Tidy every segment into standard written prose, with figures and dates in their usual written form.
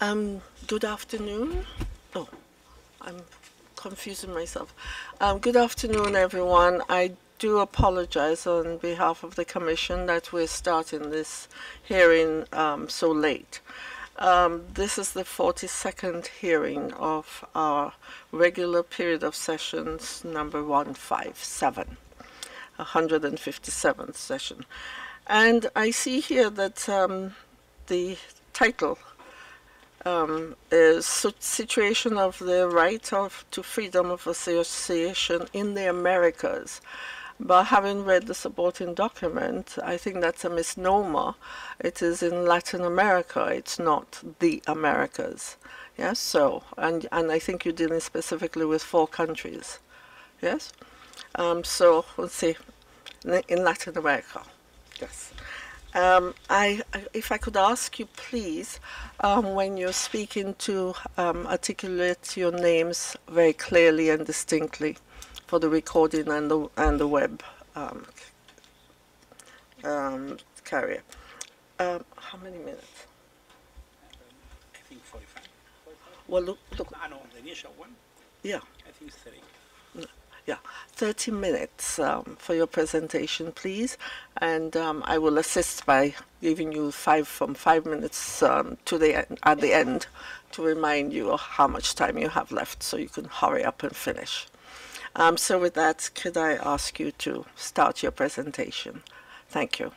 Good afternoon. Oh, I'm confusing myself. Good afternoon, everyone. I do apologize on behalf of the Commission that we're starting this hearing so late. This is the 42nd hearing of our regular period of sessions number 157, 157th session. And I see here that the title is Situation of the Right to Freedom of Association in the Americas. But having read the supporting document, I think that's a misnomer. It is in Latin America, it's not the Americas. Yes, so, and I think you're dealing specifically with 4 countries. Yes? So, let's see, in Latin America. Yes. If I could ask you, please, when you're speaking to articulate your names very clearly and distinctly for the recording and the web carrier. How many minutes? I think 45. Well, look. No, the initial one. Yeah. I think 30. Yeah, 30 minutes for your presentation, please, and I will assist by giving you 5 minutes to at the end to remind you of how much time you have left, so you can hurry up and finish. So with that, could I ask you to start your presentation? Thank you.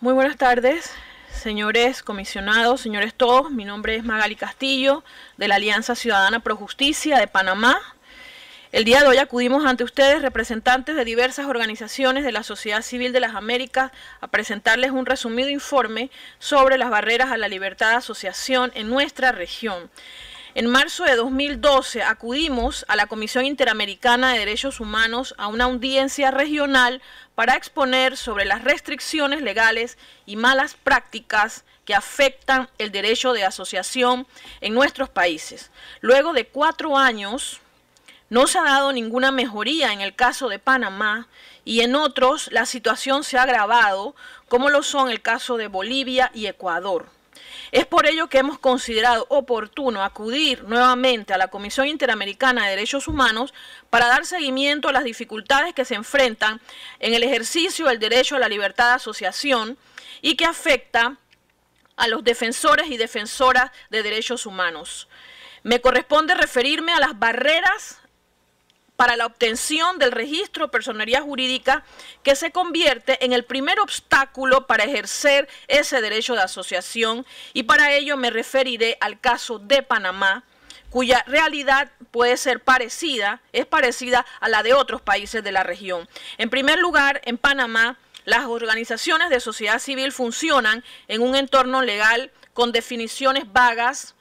Muy buenas tardes. Señores comisionados, señores todos, mi nombre es Magali Castillo, de la Alianza Ciudadana Pro Justicia de Panamá. El día de hoy acudimos ante ustedes, representantes de diversas organizaciones de la sociedad civil de las Américas, a presentarles un resumido informe sobre las barreras a la libertad de asociación en nuestra región. En marzo de 2012 acudimos a la Comisión Interamericana de Derechos Humanos a una audiencia regional para exponer sobre las restricciones legales y malas prácticas que afectan el derecho de asociación en nuestros países. Luego de 4 años, no se ha dado ninguna mejoría en el caso de Panamá y en otros la situación se ha agravado, como lo son el caso de Bolivia y Ecuador. Es por ello que hemos considerado oportuno acudir nuevamente a la Comisión Interamericana de Derechos Humanos para dar seguimiento a las dificultades que se enfrentan en el ejercicio del derecho a la libertad de asociación y que afecta a los defensores y defensoras de derechos humanos. Me corresponde referirme a las barreras para la obtención del registro de personería jurídica, que se convierte en el primer obstáculo para ejercer ese derecho de asociación, y para ello me referiré al caso de Panamá, cuya realidad puede ser parecida, es parecida a la de otros países de la región. En primer lugar, en Panamá, las organizaciones de sociedad civil funcionan en un entorno legal con definiciones vagas,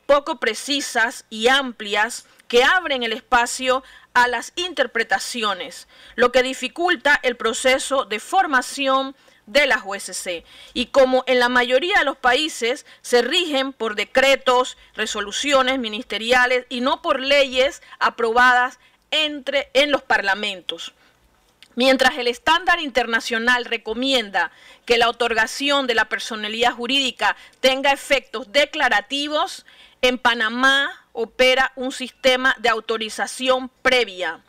poco precisas y amplias, que abren el espacio a las interpretaciones, lo que dificulta el proceso de formación de las USC. Y como en la mayoría de los países se rigen por decretos, resoluciones ministeriales y no por leyes aprobadas en los parlamentos. Mientras el estándar internacional recomienda que la otorgación de la personería jurídica tenga efectos declarativos, en Panamá opera un sistema de autorización previa,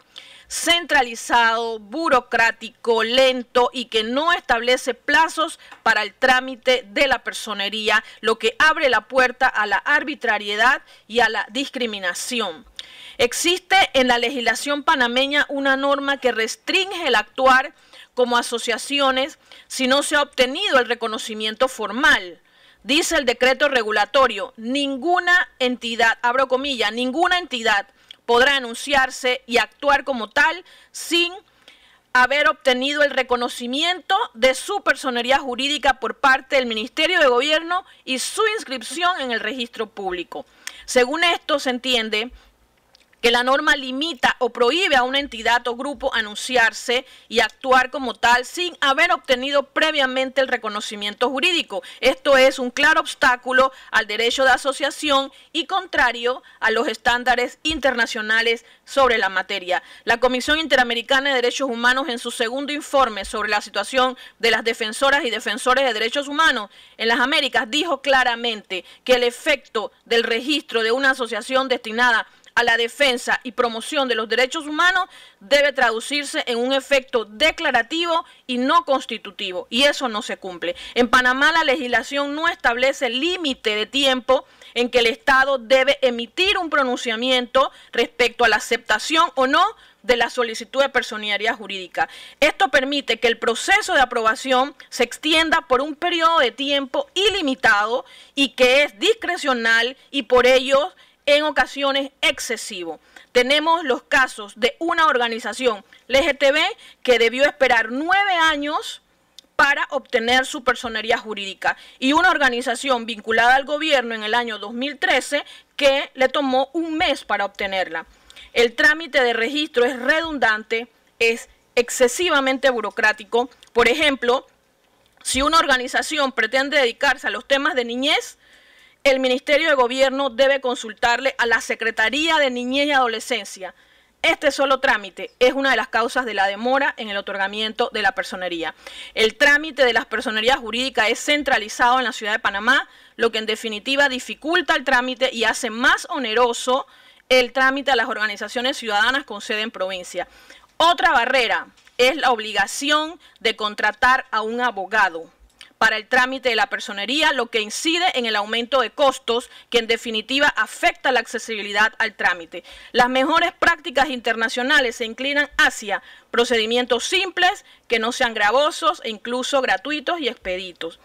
centralizado, burocrático, lento y que no establece plazos para el trámite de la personería, lo que abre la puerta a la arbitrariedad y a la discriminación. Existe en la legislación panameña una norma que restringe el actuar como asociaciones si no se ha obtenido el reconocimiento formal. Dice el decreto regulatorio, ninguna entidad, abro comillas, ninguna entidad podrá anunciarse y actuar como tal sin haber obtenido el reconocimiento de su personería jurídica por parte del Ministerio de Gobierno y su inscripción en el registro público. Según esto se entiende que la norma limita o prohíbe a una entidad o grupo anunciarse y actuar como tal sin haber obtenido previamente el reconocimiento jurídico. Esto es un claro obstáculo al derecho de asociación y contrario a los estándares internacionales sobre la materia. La Comisión Interamericana de Derechos Humanos, en su segundo informe sobre la situación de las defensoras y defensores de derechos humanos en las Américas, dijo claramente que el efecto del registro de una asociación destinada a la defensa y promoción de los derechos humanos debe traducirse en un efecto declarativo y no constitutivo, y eso no se cumple. En Panamá la legislación no establece límite de tiempo en que el Estado debe emitir un pronunciamiento respecto a la aceptación o no de la solicitud de personería jurídica. Esto permite que el proceso de aprobación se extienda por un periodo de tiempo ilimitado y que es discrecional y por ello en ocasiones excesivo. Tenemos los casos de una organización LGTB que debió esperar 9 años para obtener su personería jurídica y una organización vinculada al gobierno en el año 2013 que le tomó un mes para obtenerla. El trámite de registro es redundante, es excesivamente burocrático. Por ejemplo, si una organización pretende dedicarse a los temas de niñez, el Ministerio de Gobierno debe consultarle a la Secretaría de Niñez y Adolescencia. Este solo trámite es una de las causas de la demora en el otorgamiento de la personería. El trámite de las personerías jurídicas es centralizado en la ciudad de Panamá, lo que en definitiva dificulta el trámite y hace más oneroso el trámite a las organizaciones ciudadanas con sede en provincia. Otra barrera es la obligación de contratar a un abogado para el trámite de la personería, lo que incide en el aumento de costos que en definitiva afecta la accesibilidad al trámite. Las mejores prácticas internacionales se inclinan hacia procedimientos simples, que no sean gravosos e incluso gratuitos y expeditos.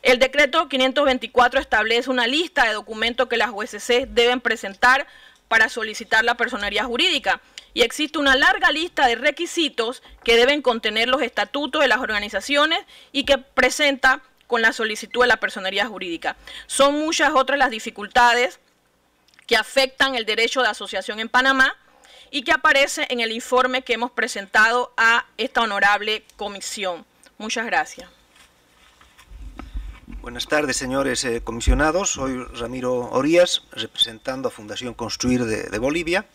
El decreto 524 establece una lista de documentos que las USC deben presentar para solicitar la personería jurídica. Y existe una larga lista de requisitos que deben contener los estatutos de las organizaciones y que presenta con la solicitud de la personería jurídica. Son muchas otras las dificultades que afectan el derecho de asociación en Panamá y que aparece en el informe que hemos presentado a esta honorable comisión. Muchas gracias. Buenas tardes, señores comisionados. Soy Ramiro Orías, representando a Fundación Construir de Bolivia.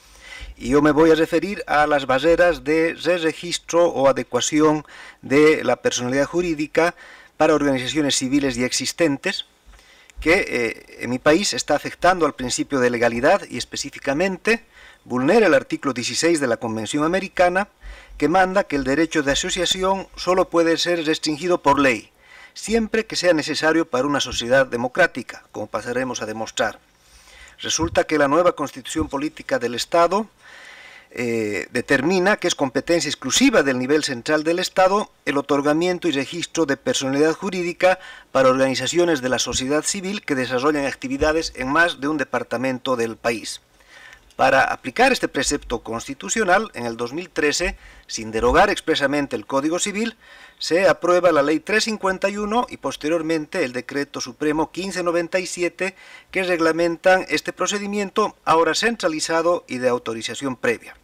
Y yo me voy a referir a las barreras de re-registro o adecuación de la personalidad jurídica para organizaciones civiles ya existentes, que en mi país está afectando al principio de legalidad y específicamente vulnera el artículo 16 de la Convención Americana, que manda que el derecho de asociación solo puede ser restringido por ley, siempre que sea necesario para una sociedad democrática, como pasaremos a demostrar. Resulta que la nueva Constitución Política del Estado determina que es competencia exclusiva del nivel central del Estado el otorgamiento y registro de personalidad jurídica para organizaciones de la sociedad civil que desarrollan actividades en más de un departamento del país. Para aplicar este precepto constitucional, en el 2013, sin derogar expresamente el Código Civil, se aprueba la Ley 351 y posteriormente el Decreto Supremo 1597 que reglamentan este procedimiento, ahora centralizado y de autorización previa.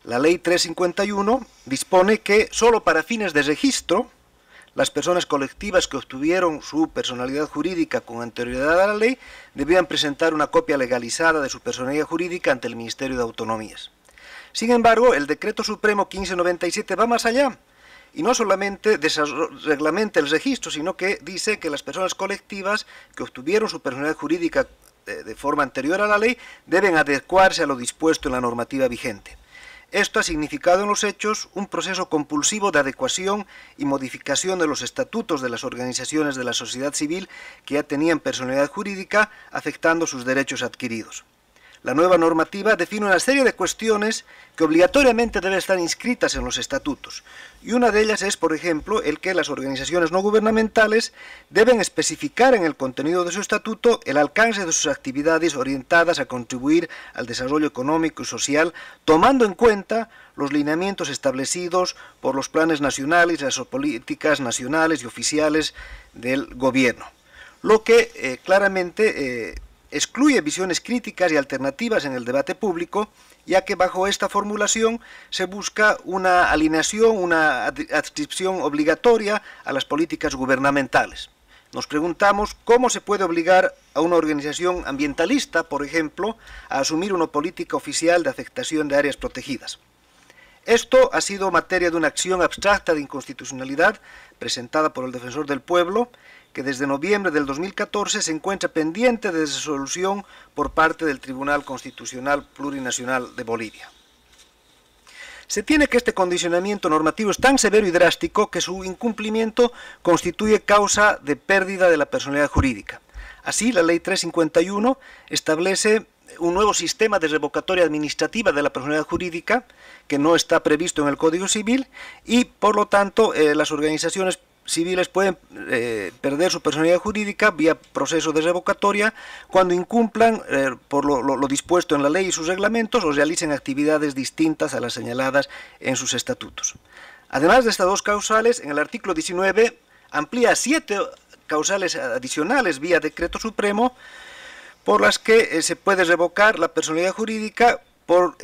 La Ley 351 dispone que solo para fines de registro, las personas colectivas que obtuvieron su personalidad jurídica con anterioridad a la ley debían presentar una copia legalizada de su personalidad jurídica ante el Ministerio de Autonomías. Sin embargo, el Decreto Supremo 1597 va más allá y no solamente reglamenta el registro, sino que dice que las personas colectivas que obtuvieron su personalidad jurídica de forma anterior a la ley deben adecuarse a lo dispuesto en la normativa vigente. Esto ha significado en los hechos un proceso compulsivo de adecuación y modificación de los estatutos de las organizaciones de la sociedad civil que ya tenían personalidad jurídica, afectando sus derechos adquiridos. La nueva normativa define una serie de cuestiones que obligatoriamente deben estar inscritas en los estatutos, y una de ellas es, por ejemplo, el que las organizaciones no gubernamentales deben especificar en el contenido de su estatuto el alcance de sus actividades orientadas a contribuir al desarrollo económico y social, tomando en cuenta los lineamientos establecidos por los planes nacionales y las políticas nacionales y oficiales del gobierno, lo que claramente excluye visiones críticas y alternativas en el debate público, ya que bajo esta formulación se busca una alineación, una adscripción obligatoria a las políticas gubernamentales. Nos preguntamos cómo se puede obligar a una organización ambientalista, por ejemplo, a asumir una política oficial de afectación de áreas protegidas. Esto ha sido materia de una acción abstracta de inconstitucionalidad presentada por el Defensor del Pueblo, que desde noviembre del 2014 se encuentra pendiente de resolución por parte del Tribunal Constitucional Plurinacional de Bolivia. Se tiene que este condicionamiento normativo es tan severo y drástico que su incumplimiento constituye causa de pérdida de la personalidad jurídica. Así, la Ley 351 establece un nuevo sistema de revocatoria administrativa de la personalidad jurídica que no está previsto en el Código Civil y, por lo tanto, las organizaciones civiles pueden perder su personalidad jurídica vía proceso de revocatoria cuando incumplan por lo dispuesto en la ley y sus reglamentos o realicen actividades distintas a las señaladas en sus estatutos. Además de estas dos causales, en el artículo 19 amplía 7 causales adicionales vía decreto supremo por las que se puede revocar la personalidad jurídica por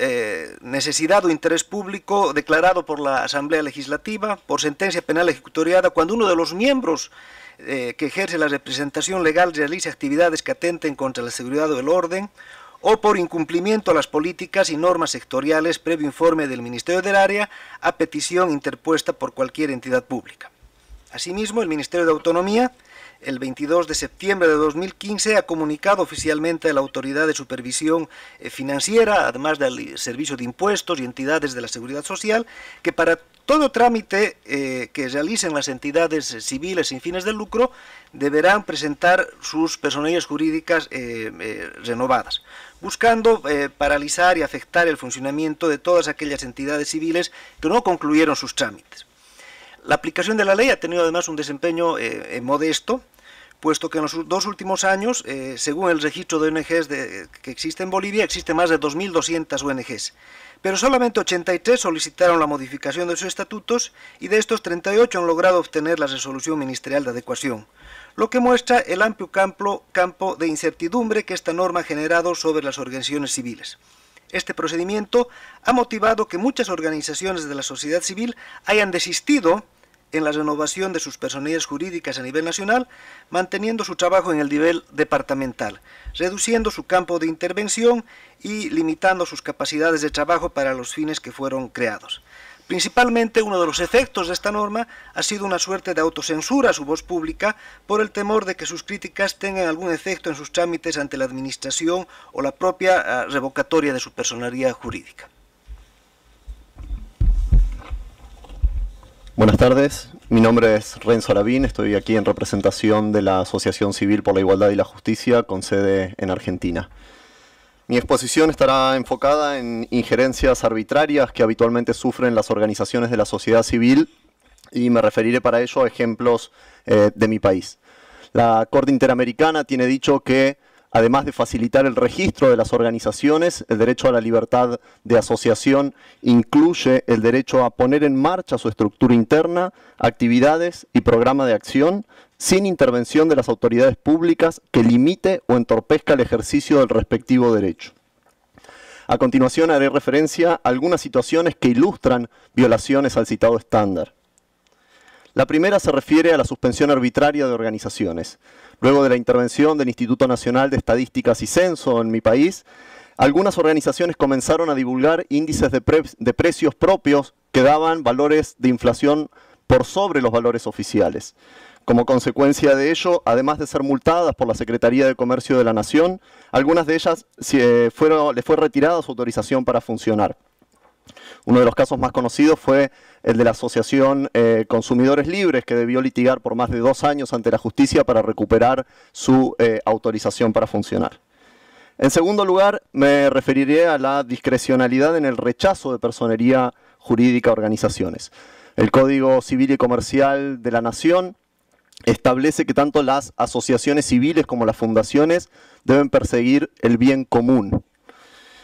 necesidad o interés público declarado por la Asamblea Legislativa, por sentencia penal ejecutoriada, cuando uno de los miembros que ejerce la representación legal realice actividades que atenten contra la seguridad o el orden, o por incumplimiento a las políticas y normas sectoriales previo informe del Ministerio del Área a petición interpuesta por cualquier entidad pública. Asimismo, el Ministerio de Autonomía, el 22 de septiembre de 2015, ha comunicado oficialmente a la Autoridad de Supervisión Financiera, además del Servicio de Impuestos y entidades de la Seguridad Social, que para todo trámite que realicen las entidades civiles sin fines de lucro, deberán presentar sus personalidades jurídicas renovadas, buscando paralizar y afectar el funcionamiento de todas aquellas entidades civiles que no concluyeron sus trámites. La aplicación de la ley ha tenido además un desempeño modesto, puesto que en los 2 últimos años, según el registro de ONGs que existe en Bolivia, existen más de 2.200 ONGs, pero solamente 83 solicitaron la modificación de sus estatutos y de estos 38 han logrado obtener la resolución ministerial de adecuación, lo que muestra el amplio campo de incertidumbre que esta norma ha generado sobre las organizaciones civiles. Este procedimiento ha motivado que muchas organizaciones de la sociedad civil hayan desistido en la renovación de sus personalidades jurídicas a nivel nacional, manteniendo su trabajo en el nivel departamental, reduciendo su campo de intervención y limitando sus capacidades de trabajo para los fines que fueron creados. Principalmente, uno de los efectos de esta norma ha sido una suerte de autocensura a su voz pública por el temor de que sus críticas tengan algún efecto en sus trámites ante la administración o la propia revocatoria de su personalidad jurídica. Buenas tardes, mi nombre es Renzo Lavín, estoy aquí en representación de la Asociación Civil por la Igualdad y la Justicia con sede en Argentina. Mi exposición estará enfocada en injerencias arbitrarias que habitualmente sufren las organizaciones de la sociedad civil y me referiré para ello a ejemplos de mi país. La Corte Interamericana tiene dicho que, además de facilitar el registro de las organizaciones, el derecho a la libertad de asociación incluye el derecho a poner en marcha su estructura interna, actividades y programa de acción, sin intervención de las autoridades públicas que limite o entorpezca el ejercicio del respectivo derecho. A continuación haré referencia a algunas situaciones que ilustran violaciones al citado estándar. La primera se refiere a la suspensión arbitraria de organizaciones. Luego de la intervención del Instituto Nacional de Estadísticas y Censo en mi país, algunas organizaciones comenzaron a divulgar índices de precios propios que daban valores de inflación por sobre los valores oficiales. Como consecuencia de ello, además de ser multadas por la Secretaría de Comercio de la Nación, algunas de ellas les fue retirada su autorización para funcionar. Uno de los casos más conocidos fue el de la Asociación Consumidores Libres, que debió litigar por más de 2 años ante la justicia para recuperar su autorización para funcionar. En segundo lugar, me referiré a la discrecionalidad en el rechazo de personería jurídica a organizaciones. El Código Civil y Comercial de la Nación establece que tanto las asociaciones civiles como las fundaciones deben perseguir el bien común.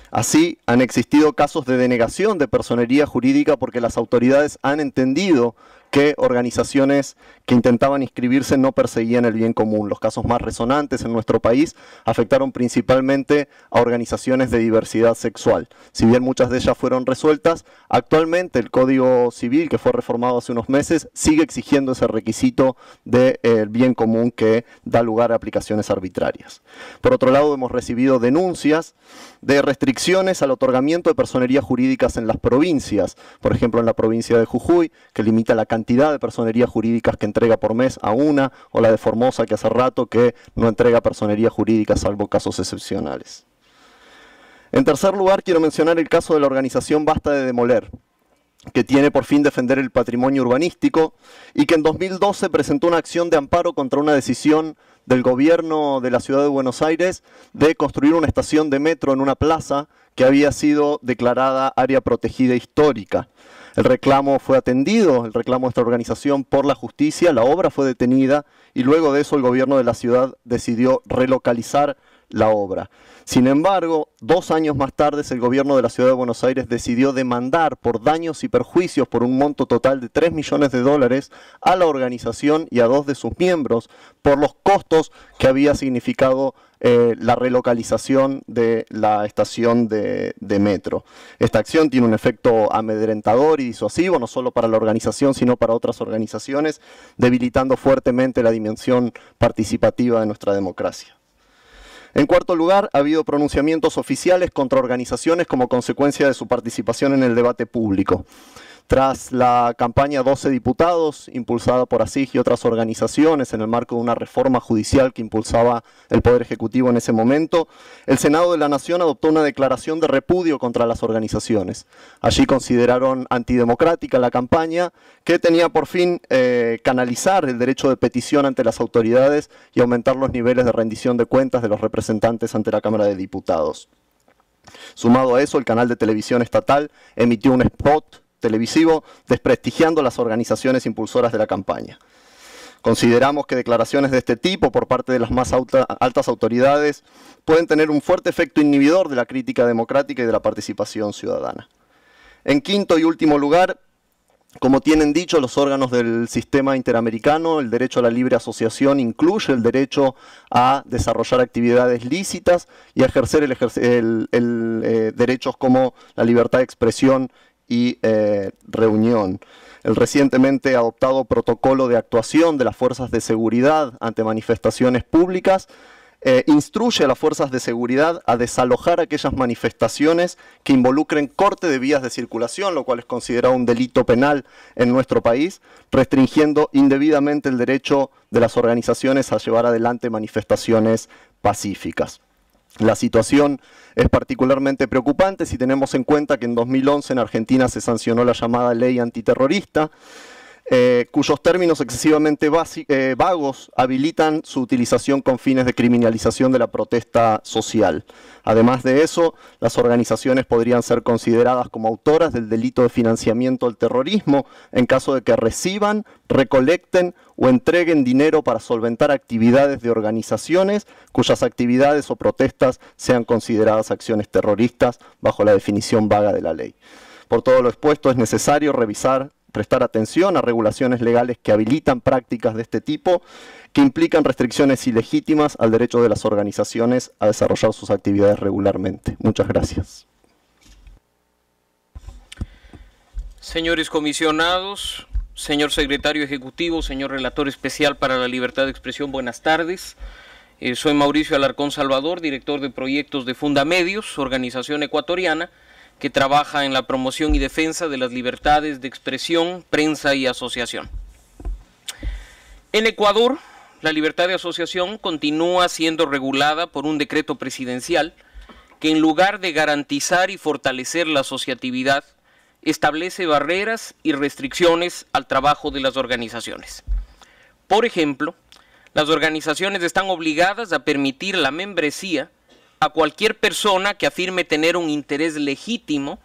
Así, han existido casos de denegación de personería jurídica porque las autoridades han entendido que organizaciones que intentaban inscribirse no perseguían el bien común. Los casos más resonantes en nuestro país afectaron principalmente a organizaciones de diversidad sexual. Si bien muchas de ellas fueron resueltas, actualmente el Código Civil, que fue reformado hace unos meses, sigue exigiendo ese requisito del bien común que da lugar a aplicaciones arbitrarias. Por otro lado, hemos recibido denuncias de restricciones al otorgamiento de personerías jurídicas en las provincias, por ejemplo en la provincia de Jujuy, que limita la cantidad de personerías jurídicas que entrega por mes a una, o la de Formosa, que hace rato que no entrega personerías jurídicas salvo casos excepcionales. En tercer lugar, quiero mencionar el caso de la organización Basta de Demoler, que tiene por fin defender el patrimonio urbanístico y que en 2012 presentó una acción de amparo contra una decisión del gobierno de la ciudad de Buenos Aires de construir una estación de metro en una plaza que había sido declarada área protegida histórica. El reclamo fue atendido, el reclamo de esta organización, por la justicia, la obra fue detenida y luego de eso el gobierno de la ciudad decidió relocalizar la obra. Sin embargo, 2 años más tarde, el gobierno de la ciudad de Buenos Aires decidió demandar por daños y perjuicios por un monto total de $3 millones a la organización y a 2 de sus miembros por los costos que había significado la relocalización de la estación de metro. Esta acción tiene un efecto amedrentador y disuasivo, no solo para la organización, sino para otras organizaciones, debilitando fuertemente la dimensión participativa de nuestra democracia. En cuarto lugar, ha habido pronunciamientos oficiales contra organizaciones como consecuencia de su participación en el debate público. Tras la campaña 12 diputados, impulsada por ASIG y otras organizaciones en el marco de una reforma judicial que impulsaba el Poder Ejecutivo en ese momento, el Senado de la Nación adoptó una declaración de repudio contra las organizaciones. Allí consideraron antidemocrática la campaña, que tenía por fin canalizar el derecho de petición ante las autoridades y aumentar los niveles de rendición de cuentas de los representantes ante la Cámara de Diputados. Sumado a eso, el canal de televisión estatal emitió un spot televisivo desprestigiando las organizaciones impulsoras de la campaña. Consideramos que declaraciones de este tipo por parte de las más altas autoridades pueden tener un fuerte efecto inhibidor de la crítica democrática y de la participación ciudadana. En quinto y último lugar, como tienen dicho los órganos del sistema interamericano, el derecho a la libre asociación incluye el derecho a desarrollar actividades lícitas y a ejercer derechos como la libertad de expresión y reunión. El recientemente adoptado protocolo de actuación de las fuerzas de seguridad ante manifestaciones públicas instruye a las fuerzas de seguridad a desalojar aquellas manifestaciones que involucren corte de vías de circulación, lo cual es considerado un delito penal en nuestro país, restringiendo indebidamente el derecho de las organizaciones a llevar adelante manifestaciones pacíficas. La situación es particularmente preocupante si tenemos en cuenta que en 2011 en Argentina se sancionó la llamada ley antiterrorista, cuyos términos excesivamente vagos habilitan su utilización con fines de criminalización de la protesta social. Además de eso, las organizaciones podrían ser consideradas como autoras del delito de financiamiento al terrorismo en caso de que reciban, recolecten o entreguen dinero para solventar actividades de organizaciones cuyas actividades o protestas sean consideradas acciones terroristas bajo la definición vaga de la ley. Por todo lo expuesto, es necesario prestar atención a regulaciones legales que habilitan prácticas de este tipo, que implican restricciones ilegítimas al derecho de las organizaciones a desarrollar sus actividades regularmente. Muchas gracias. Señores comisionados, señor secretario ejecutivo, señor relator especial para la libertad de expresión, buenas tardes. Soy Mauricio Alarcón Salvador, director de proyectos de Fundamedios, organización ecuatoriana que trabaja en la promoción y defensa de las libertades de expresión, prensa y asociación. En Ecuador, la libertad de asociación continúa siendo regulada por un decreto presidencial que, en lugar de garantizar y fortalecer la asociatividad, establece barreras y restricciones al trabajo de las organizaciones. Por ejemplo, las organizaciones están obligadas a permitir la membresía a cualquier persona que afirme tener un interés legítimo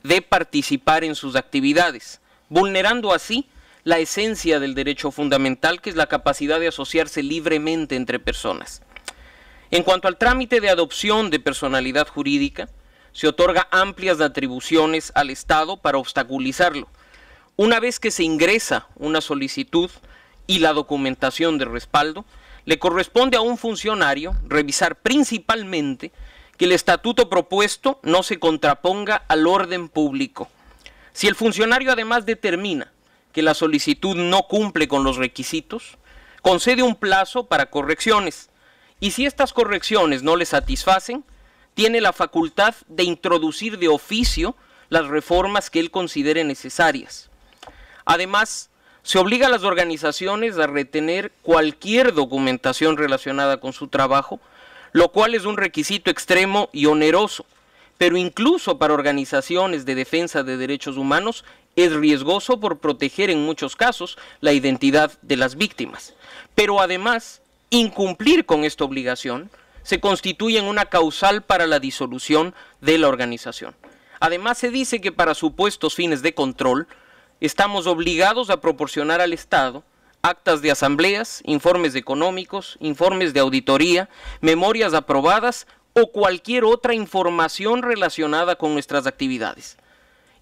de participar en sus actividades, vulnerando así la esencia del derecho fundamental, que es la capacidad de asociarse libremente entre personas. En cuanto al trámite de adopción de personalidad jurídica, se otorga amplias atribuciones al Estado para obstaculizarlo, Una vez que se ingresa una solicitud y la documentación de respaldo, le corresponde a un funcionario revisar principalmente que el estatuto propuesto no se contraponga al orden público. Si el funcionario además determina que la solicitud no cumple con los requisitos, concede un plazo para correcciones, y si estas correcciones no le satisfacen, tiene la facultad de introducir de oficio las reformas que él considere necesarias. Además, se obliga a las organizaciones a retener cualquier documentación relacionada con su trabajo, lo cual es un requisito extremo y oneroso, pero incluso para organizaciones de defensa de derechos humanos es riesgoso por proteger en muchos casos la identidad de las víctimas. Pero además, incumplir con esta obligación se constituye en una causal para la disolución de la organización. Además, se dice que para supuestos fines de control, estamos obligados a proporcionar al Estado actas de asambleas, informes económicos, informes de auditoría, memorias aprobadas o cualquier otra información relacionada con nuestras actividades.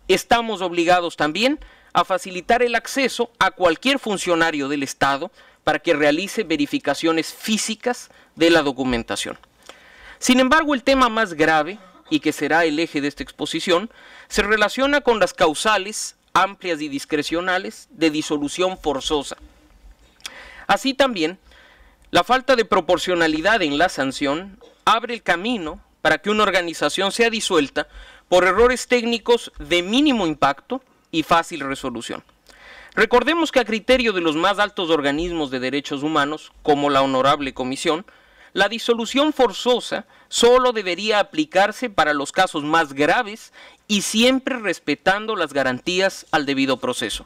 Estamos obligados también a facilitar el acceso a cualquier funcionario del Estado para que realice verificaciones físicas de la documentación. Sin embargo, el tema más grave, y que será el eje de esta exposición, se relaciona con las causales amplias y discrecionales de disolución forzosa. Así también, la falta de proporcionalidad en la sanción abre el camino para que una organización sea disuelta por errores técnicos de mínimo impacto y fácil resolución. Recordemos que a criterio de los más altos organismos de derechos humanos, como la Honorable Comisión, la disolución forzosa solo debería aplicarse para los casos más graves y siempre respetando las garantías al debido proceso.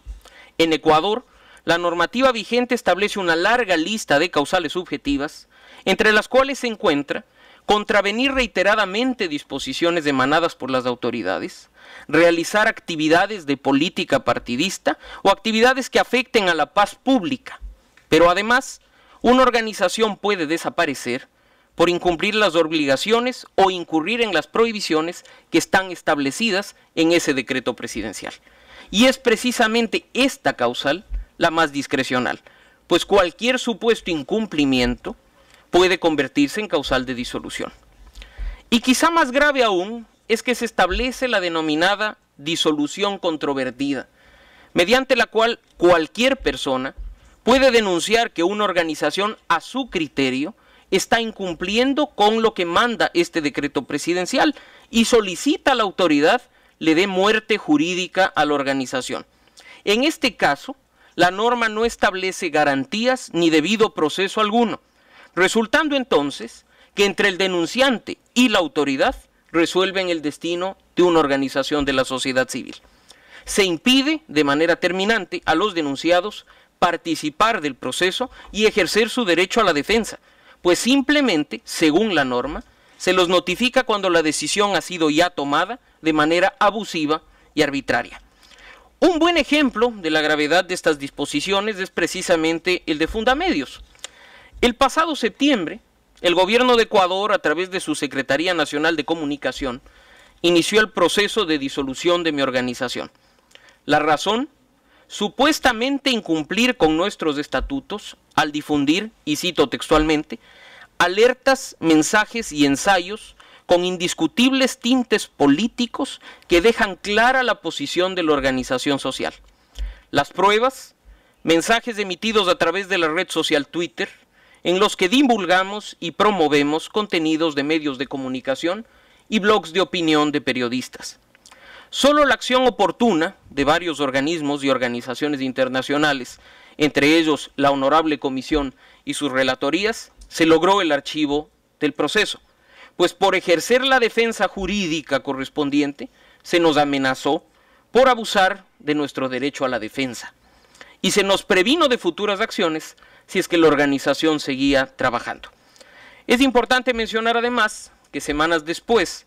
En Ecuador, la normativa vigente establece una larga lista de causales subjetivas, entre las cuales se encuentra contravenir reiteradamente disposiciones emanadas por las autoridades, realizar actividades de política partidista o actividades que afecten a la paz pública. Pero además, una organización puede desaparecer por incumplir las obligaciones o incurrir en las prohibiciones que están establecidas en ese decreto presidencial. Y es precisamente esta causal la más discrecional, pues cualquier supuesto incumplimiento puede convertirse en causal de disolución. Y quizá más grave aún es que se establece la denominada disolución controvertida, mediante la cual cualquier persona puede denunciar que una organización a su criterio está incumpliendo con lo que manda este decreto presidencial y solicita a la autoridad le dé muerte jurídica a la organización. En este caso, la norma no establece garantías ni debido proceso alguno, resultando entonces que entre el denunciante y la autoridad resuelven el destino de una organización de la sociedad civil. Se impide de manera terminante a los denunciados participar del proceso y ejercer su derecho a la defensa, pues simplemente, según la norma, se los notifica cuando la decisión ha sido ya tomada de manera abusiva y arbitraria. Un buen ejemplo de la gravedad de estas disposiciones es precisamente el de Fundamedios. El pasado septiembre, el gobierno de Ecuador, a través de su Secretaría Nacional de Comunicación, inició el proceso de disolución de mi organización. La razón, supuestamente incumplir con nuestros estatutos al difundir, y cito textualmente, alertas, mensajes y ensayos con indiscutibles tintes políticos que dejan clara la posición de la organización social. Las pruebas, mensajes emitidos a través de la red social Twitter, en los que divulgamos y promovemos contenidos de medios de comunicación y blogs de opinión de periodistas. Solo la acción oportuna de varios organismos y organizaciones internacionales, entre ellos la Honorable Comisión y sus relatorías, se logró el archivo del proceso, pues por ejercer la defensa jurídica correspondiente se nos amenazó por abusar de nuestro derecho a la defensa y se nos previno de futuras acciones si es que la organización seguía trabajando. Es importante mencionar además que semanas después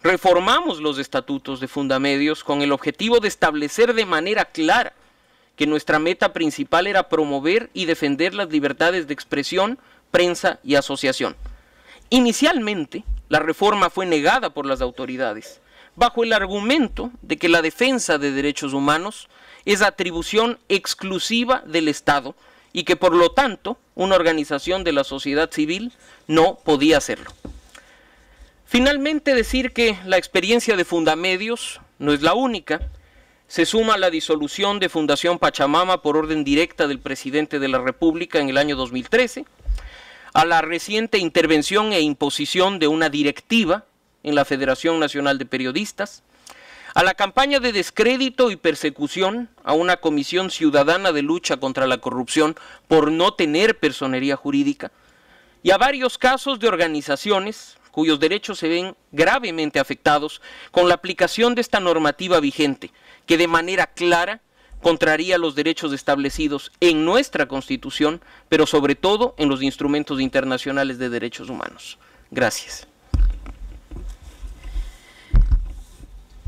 reformamos los estatutos de Fundamedios con el objetivo de establecer de manera clara que nuestra meta principal era promover y defender las libertades de expresión, prensa y asociación. Inicialmente, la reforma fue negada por las autoridades, bajo el argumento de que la defensa de derechos humanos es atribución exclusiva del Estado y que por lo tanto una organización de la sociedad civil no podía hacerlo. Finalmente, decir que la experiencia de Fundamedios no es la única. Se suma la disolución de Fundación Pachamama por orden directa del presidente de la República en el año 2013, a la reciente intervención e imposición de una directiva en la Federación Nacional de Periodistas, a la campaña de descrédito y persecución a una comisión ciudadana de lucha contra la corrupción por no tener personería jurídica, y a varios casos de organizaciones cuyos derechos se ven gravemente afectados con la aplicación de esta normativa vigente, que de manera clara contraría los derechos establecidos en nuestra Constitución, pero sobre todo en los instrumentos internacionales de derechos humanos. Gracias.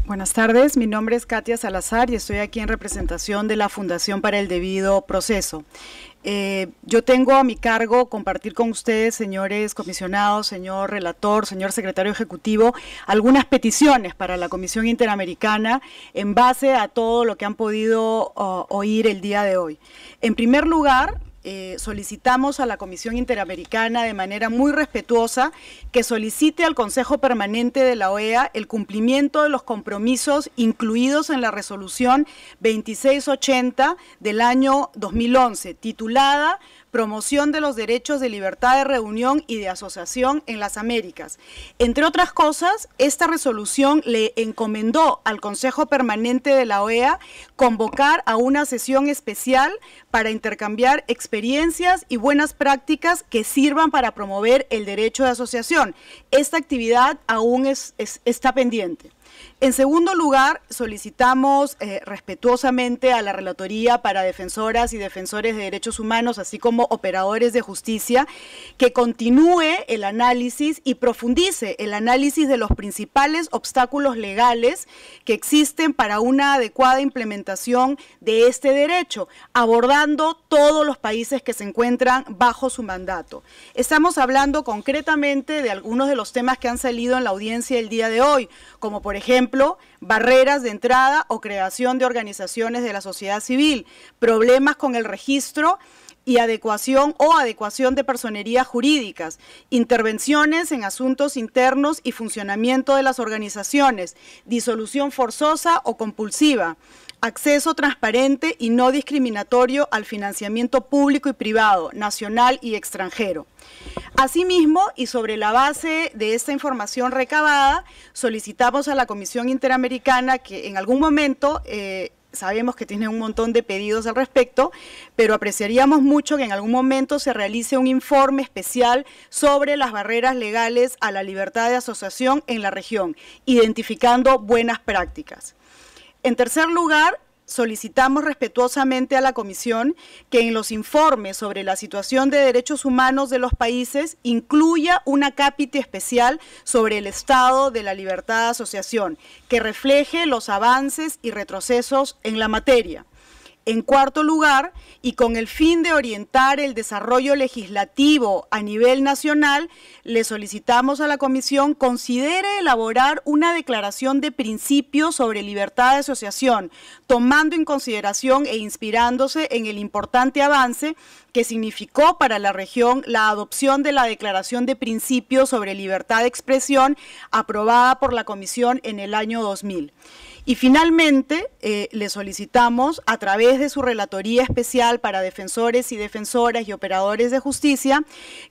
Buenas tardes, mi nombre es Katia Salazar y estoy aquí en representación de la Fundación para el Debido Proceso. Yo tengo a mi cargo compartir con ustedes, señores comisionados, señor relator, señor secretario ejecutivo, algunas peticiones para la Comisión Interamericana en base a todo lo que han podido oír el día de hoy. En primer lugar, solicitamos a la Comisión Interamericana de manera muy respetuosa que solicite al Consejo Permanente de la OEA el cumplimiento de los compromisos incluidos en la resolución 2680 del año 2011, titulada Promoción de los derechos de libertad de reunión y de asociación en las Américas. Entre otras cosas, esta resolución le encomendó al Consejo Permanente de la OEA convocar a una sesión especial para intercambiar experiencias y buenas prácticas que sirvan para promover el derecho de asociación. Esta actividad aún está pendiente. En segundo lugar, solicitamos respetuosamente a la Relatoría para Defensoras y Defensores de Derechos Humanos, así como operadores de justicia, que continúe el análisis y profundice el análisis de los principales obstáculos legales que existen para una adecuada implementación de este derecho, abordando todos los países que se encuentran bajo su mandato. Estamos hablando concretamente de algunos de los temas que han salido en la audiencia el día de hoy, como por ejemplo, barreras de entrada o creación de organizaciones de la sociedad civil, problemas con el registro y adecuación de personerías jurídicas, intervenciones en asuntos internos y funcionamiento de las organizaciones, disolución forzosa o compulsiva, acceso transparente y no discriminatorio al financiamiento público y privado, nacional y extranjero. Asimismo, y sobre la base de esta información recabada, solicitamos a la Comisión Interamericana que en algún momento, sabemos que tiene un montón de pedidos al respecto, pero apreciaríamos mucho que en algún momento se realice un informe especial sobre las barreras legales a la libertad de asociación en la región, identificando buenas prácticas. En tercer lugar, solicitamos respetuosamente a la Comisión que en los informes sobre la situación de derechos humanos de los países incluya una cápite especial sobre el estado de la libertad de asociación, que refleje los avances y retrocesos en la materia. En cuarto lugar, y con el fin de orientar el desarrollo legislativo a nivel nacional, le solicitamos a la Comisión considere elaborar una declaración de principios sobre libertad de asociación, tomando en consideración e inspirándose en el importante avance que significó para la región la adopción de la Declaración de Principios sobre Libertad de Expresión aprobada por la Comisión en el año 2000. Y finalmente, le solicitamos, a través de su Relatoría Especial para Defensores y Defensoras y Operadores de Justicia,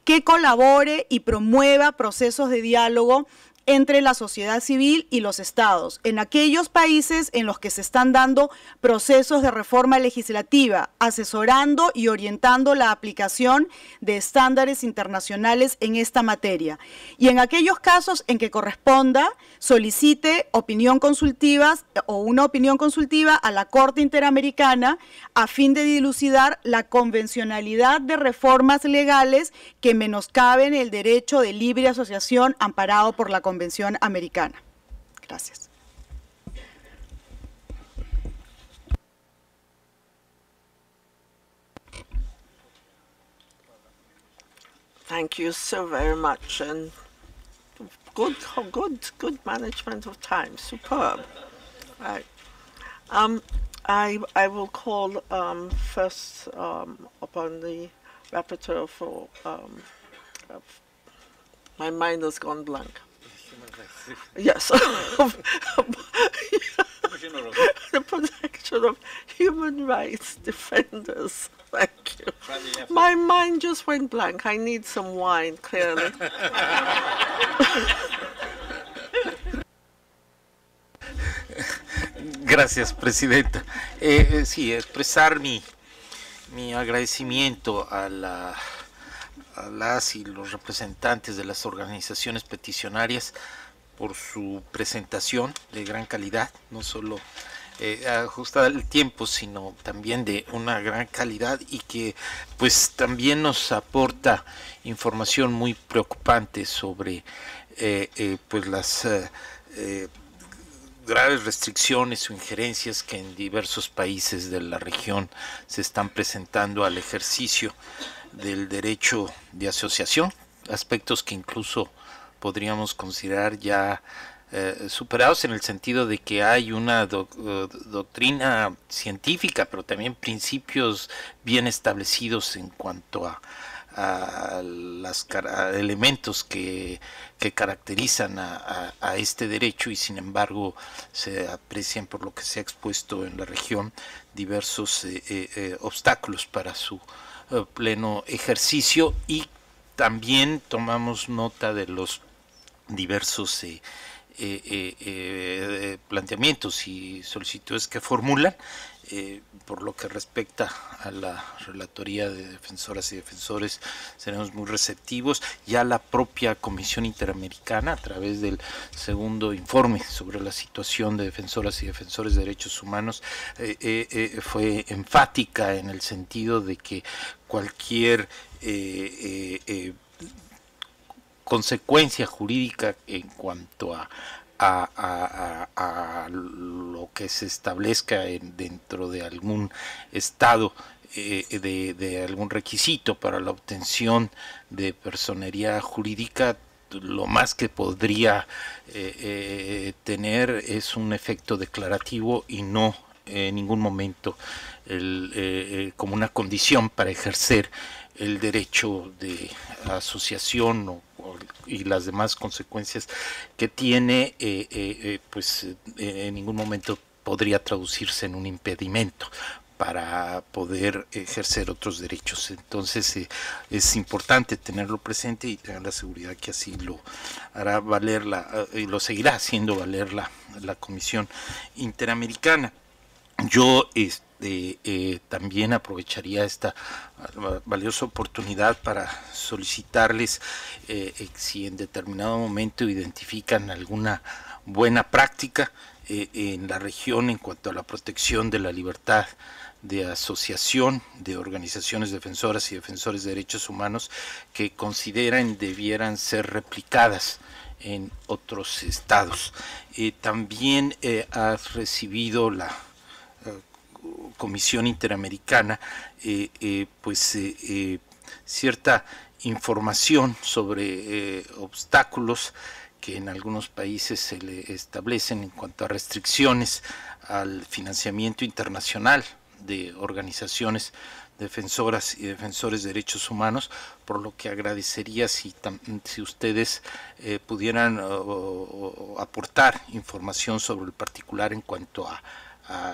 que colabore y promueva procesos de diálogo entre la sociedad civil y los estados, en aquellos países en los que se están dando procesos de reforma legislativa, asesorando y orientando la aplicación de estándares internacionales en esta materia. Y en aquellos casos en que corresponda, solicite opinión consultiva o una opinión consultiva a la Corte Interamericana a fin de dilucidar la convencionalidad de reformas legales que menoscaben el derecho de libre asociación amparado por la Convención Americana. Gracias. Thank you so very much, and good management of time. Superb. Right. I will call first upon the rapporteur for my mind has gone blank. Yes. The protection of human rights defenders. Thank you. My mind just went blank. I need some wine, clearly. Gracias, Presidenta. Sí, expresar mi agradecimiento a las y los representantes de las organizaciones peticionarias por su presentación de gran calidad, no solo ajustada al tiempo, sino también de una gran calidad, y que pues también nos aporta información muy preocupante sobre pues las graves restricciones o injerencias que en diversos países de la región se están presentando al ejercicio del derecho de asociación, aspectos que incluso podríamos considerar ya superados, en el sentido de que hay una doctrina científica, pero también principios bien establecidos en cuanto a los elementos que caracterizan a este derecho, y sin embargo se aprecian, por lo que se ha expuesto en la región, diversos obstáculos para su pleno ejercicio. Y también tomamos nota de los diversos planteamientos y solicitudes que formulan. Por lo que respecta a la relatoría de defensoras y defensores, seremos muy receptivos. Ya la propia Comisión Interamericana, a través del segundo informe sobre la situación de defensoras y defensores de derechos humanos, fue enfática en el sentido de que cualquier consecuencia jurídica en cuanto a lo que se establezca dentro de algún estado, de algún requisito para la obtención de personería jurídica, lo más que podría tener es un efecto declarativo, y no en ningún momento como una condición para ejercer el derecho de asociación y las demás consecuencias que tiene, pues en ningún momento podría traducirse en un impedimento para poder ejercer otros derechos. Entonces es importante tenerlo presente y tener la seguridad que así lo hará valer y lo seguirá haciendo valer la Comisión Interamericana. Yo también aprovecharía esta valiosa oportunidad para solicitarles si en determinado momento identifican alguna buena práctica en la región en cuanto a la protección de la libertad de asociación de organizaciones defensoras y defensores de derechos humanos, que consideran debieran ser replicadas en otros estados. También has recibido la Comisión Interamericana pues cierta información sobre obstáculos que en algunos países se le establecen en cuanto a restricciones al financiamiento internacional de organizaciones defensoras y defensores de derechos humanos, por lo que agradecería si ustedes pudieran aportar información sobre el particular en cuanto a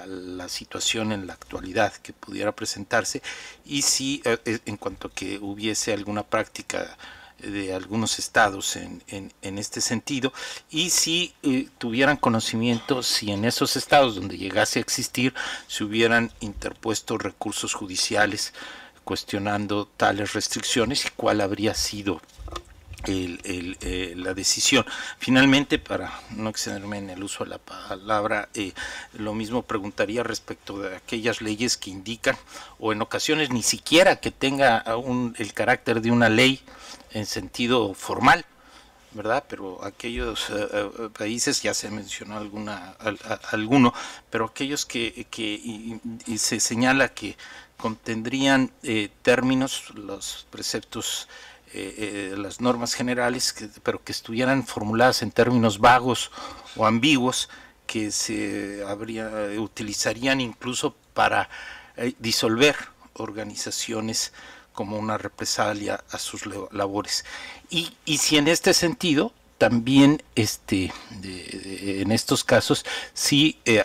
la situación en la actualidad que pudiera presentarse, y si en cuanto a que hubiese alguna práctica de algunos estados en este sentido, y si tuvieran conocimiento si en esos estados donde llegase a existir se hubieran interpuesto recursos judiciales cuestionando tales restricciones, y cuál habría sido la decisión. Finalmente, para no excederme en el uso de la palabra, lo mismo preguntaría respecto de aquellas leyes que indican, o en ocasiones ni siquiera que tenga el carácter de una ley en sentido formal, ¿verdad? Pero aquellos países, ya se mencionó alguno, pero aquellos que se señala que contendrían términos, los preceptos, las normas generales, pero que estuvieran formuladas en términos vagos o ambiguos, que utilizarían incluso para disolver organizaciones como una represalia a sus labores. Y si en este sentido también en estos casos sí se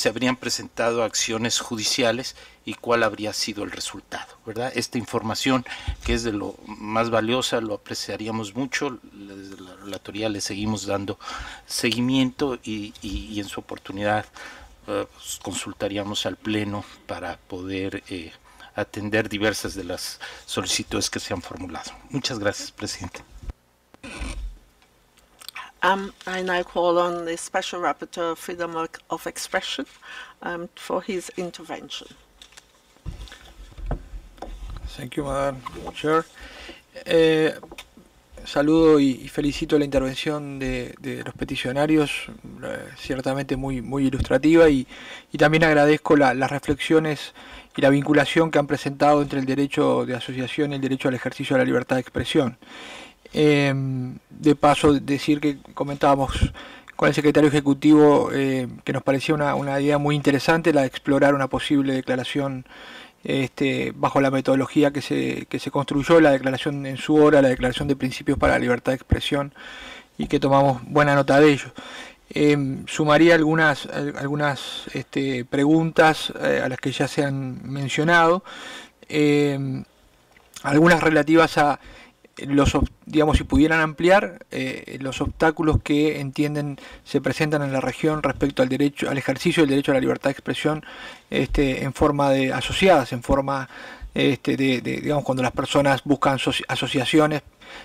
habrían presentado acciones judiciales y cuál habría sido el resultado, ¿verdad? Esta información, que es de lo más valiosa, lo apreciaríamos mucho. Desde la relatoría le seguimos dando seguimiento y en su oportunidad pues consultaríamos al Pleno para poder atender diversas de las solicitudes que se han formulado. Muchas gracias, presidente. I now call on the Special Rapporteur of Freedom of Expression for his intervention. Thank you, Madam Chair. Saludo y felicito la intervención de los peticionarios, ciertamente muy ilustrativa, y también agradezco las reflexiones y la vinculación que han presentado entre el derecho de asociación y el derecho al ejercicio de la libertad de expresión. De paso, decir que comentábamos con el secretario ejecutivo que nos parecía una idea muy interesante la de explorar una posible declaración bajo la metodología que se construyó, la declaración en su hora, la declaración de principios para la libertad de expresión, y que tomamos buena nota de ello. Sumaría algunas preguntas a las que ya se han mencionado, algunas relativas a digamos, si pudieran ampliar los obstáculos que entienden se presentan en la región respecto al derecho, al ejercicio del derecho a la libertad de expresión en forma de asociadas, en forma digamos, cuando las personas buscan asociaciones,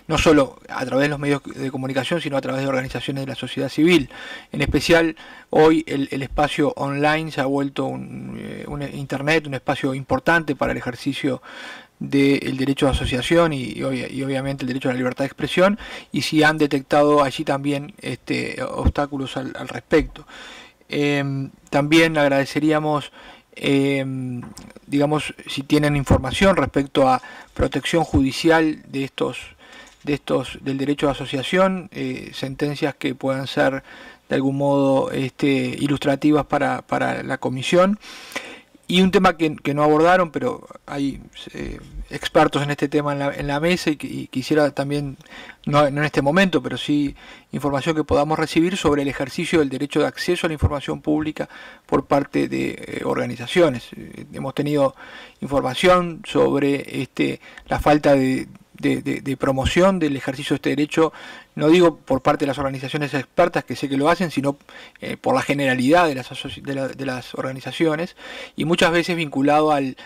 no solo a través de los medios de comunicación, sino a través de organizaciones de la sociedad civil. En especial, hoy el espacio online se ha vuelto Internet, un espacio importante para el ejercicio del derecho de asociación y obviamente el derecho a la libertad de expresión, y si han detectado allí también obstáculos al respecto. También agradeceríamos, digamos, si tienen información respecto a protección judicial del derecho de asociación, sentencias que puedan ser de algún modo ilustrativas para la comisión. Y un tema que no abordaron, pero hay expertos en este tema en la mesa, y quisiera también, no en este momento, pero sí información que podamos recibir sobre el ejercicio del derecho de acceso a la información pública por parte de organizaciones. Hemos tenido información sobre la falta de promoción del ejercicio de este derecho, no digo por parte de las organizaciones expertas, que sé que lo hacen, sino por la generalidad de las organizaciones, y muchas veces vinculado al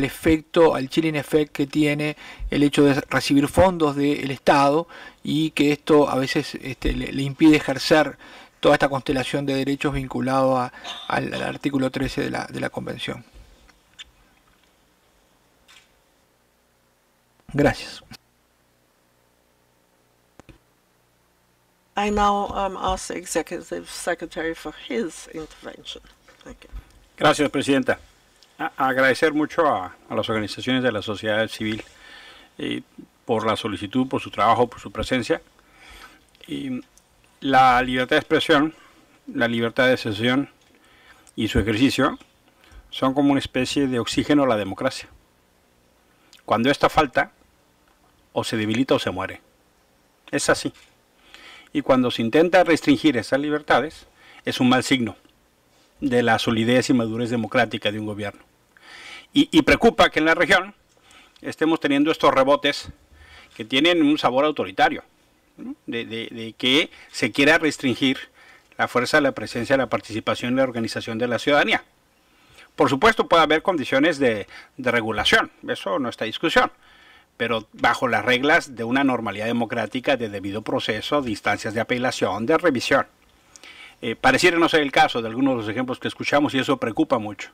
efecto, al chilling effect que tiene el hecho de recibir fondos del Estado, y que esto a veces le impide ejercer toda esta constelación de derechos vinculado al artículo 13 de la Convención. Gracias. I now ask the Executive Secretary for his intervention. Thank you. Gracias, Presidenta. Agradecer mucho a las organizaciones de la sociedad civil por la solicitud, por su trabajo, por su presencia. La libertad de expresión, la libertad de asociación y su ejercicio son como una especie de oxígeno a la democracia. Cuando esta falta, o se debilita o se muere. Es así. Y cuando se intenta restringir esas libertades, es un mal signo de la solidez y madurez democrática de un gobierno. Y preocupa que en la región estemos teniendo estos rebotes que tienen un sabor autoritario, ¿no? de que se quiera restringir la fuerza, la presencia, la participación y la organización de la ciudadanía. Por supuesto puede haber condiciones de regulación, eso no está en discusión, pero bajo las reglas de una normalidad democrática, de debido proceso, de instancias de apelación, de revisión. Pareciera no ser el caso de algunos de los ejemplos que escuchamos, y eso preocupa mucho.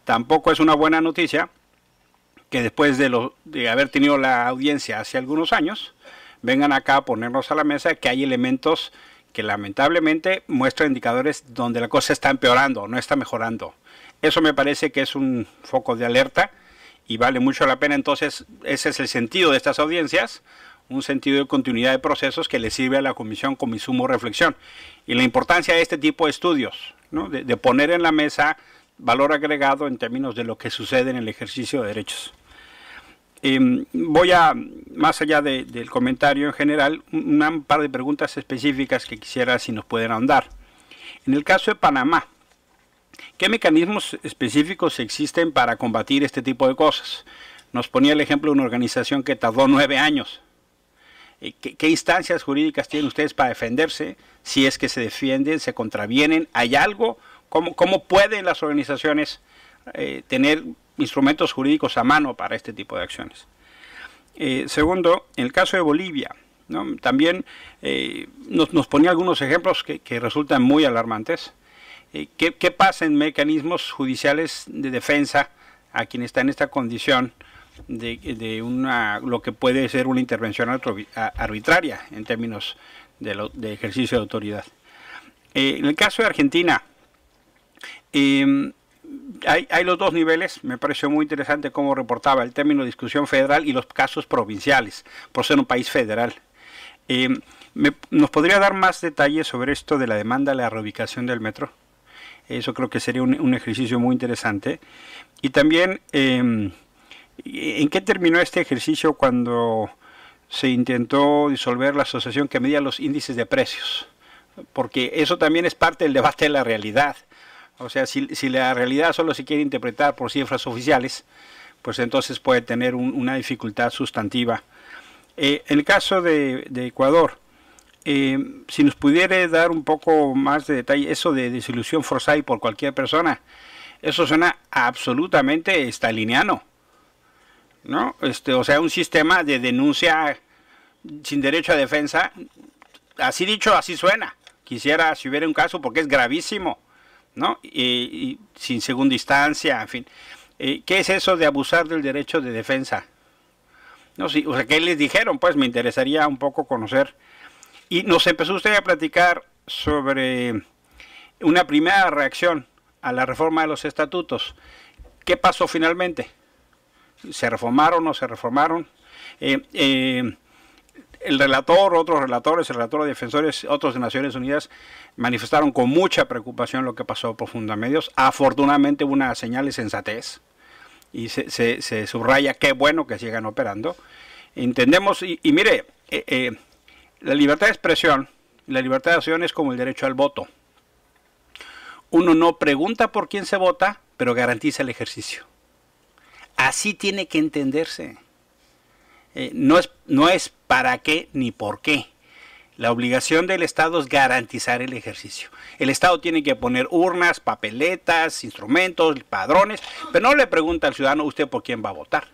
Tampoco es una buena noticia que después de haber tenido la audiencia hace algunos años, vengan acá a ponernos a la mesa que hay elementos que lamentablemente muestran indicadores donde la cosa está empeorando, no está mejorando. Eso me parece que es un foco de alerta y vale mucho la pena. Entonces, ese es el sentido de estas audiencias, un sentido de continuidad de procesos que le sirve a la Comisión como insumo de reflexión. Y la importancia de este tipo de estudios, ¿no? de poner en la mesa valor agregado en términos de lo que sucede en el ejercicio de derechos. Voy a, más allá del comentario en general, un par de preguntas específicas que quisiera si nos pueden ahondar. En el caso de Panamá, ¿qué mecanismos específicos existen para combatir este tipo de cosas? Nos ponía el ejemplo de una organización que tardó 9 años. ¿Qué instancias jurídicas tienen ustedes para defenderse? Si es que se defienden, se contravienen, ¿hay algo? ¿Cómo pueden las organizaciones tener instrumentos jurídicos a mano para este tipo de acciones? Segundo, en el caso de Bolivia, ¿no? También nos ponía algunos ejemplos que resultan muy alarmantes. ¿Qué pasa en mecanismos judiciales de defensa a quien está en esta condición de lo que puede ser una intervención arbitraria en términos de ejercicio de autoridad? En el caso de Argentina, hay los dos niveles. Me pareció muy interesante cómo reportaba el término de discusión federal y los casos provinciales, por ser un país federal. ¿Nos podría dar más detalles sobre esto de la demanda de la reubicación del metro? Eso creo que sería un ejercicio muy interesante. Y también, ¿en qué terminó este ejercicio cuando se intentó disolver la asociación que medía los índices de precios? Porque eso también es parte del debate de la realidad. O sea, si la realidad solo se quiere interpretar por cifras oficiales, pues entonces puede tener una dificultad sustantiva. En el caso de Ecuador, si nos pudiera dar un poco más de detalle, eso de disolución forzada y por cualquier persona, eso suena absolutamente staliniano, ¿no? O sea, un sistema de denuncia sin derecho a defensa, así dicho, así suena. Quisiera, si hubiera un caso, porque es gravísimo, ¿no? Y sin segunda instancia, en fin. ¿Qué es eso de abusar del derecho de defensa? No, sí, o sea, ¿qué les dijeron? Pues me interesaría un poco conocer. Y nos empezó usted a platicar sobre una primera reacción a la reforma de los estatutos. ¿Qué pasó finalmente? ¿Se reformaron o no se reformaron? El relator, otros relatores, el relator de defensores, otros de Naciones Unidas, manifestaron con mucha preocupación lo que pasó por Fundamedios. Afortunadamente hubo una señal de sensatez y se subraya qué bueno que sigan operando. Entendemos, y mire, la libertad de expresión, la libertad de acción es como el derecho al voto. Uno no pregunta por quién se vota, pero garantiza el ejercicio. Así tiene que entenderse. No es para qué ni por qué. La obligación del Estado es garantizar el ejercicio. El Estado tiene que poner urnas, papeletas, instrumentos, padrones, pero no le pregunta al ciudadano usted por quién va a votar.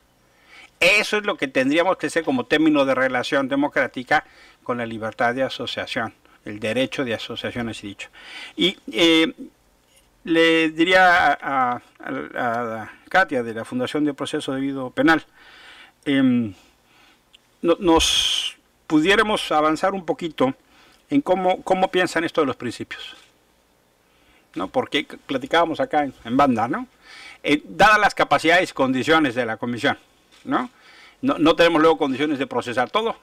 Eso es lo que tendríamos que ser como término de relación democrática con la libertad de asociación, el derecho de asociación, así dicho. Y le diría a Katia de la Fundación de Proceso Debido Penal, nos pudiéramos avanzar un poquito en cómo piensan esto de los principios, ¿no? Porque platicábamos acá en banda, ¿no? Dadas las capacidades y condiciones de la comisión, ¿no? No tenemos luego condiciones de procesar todo,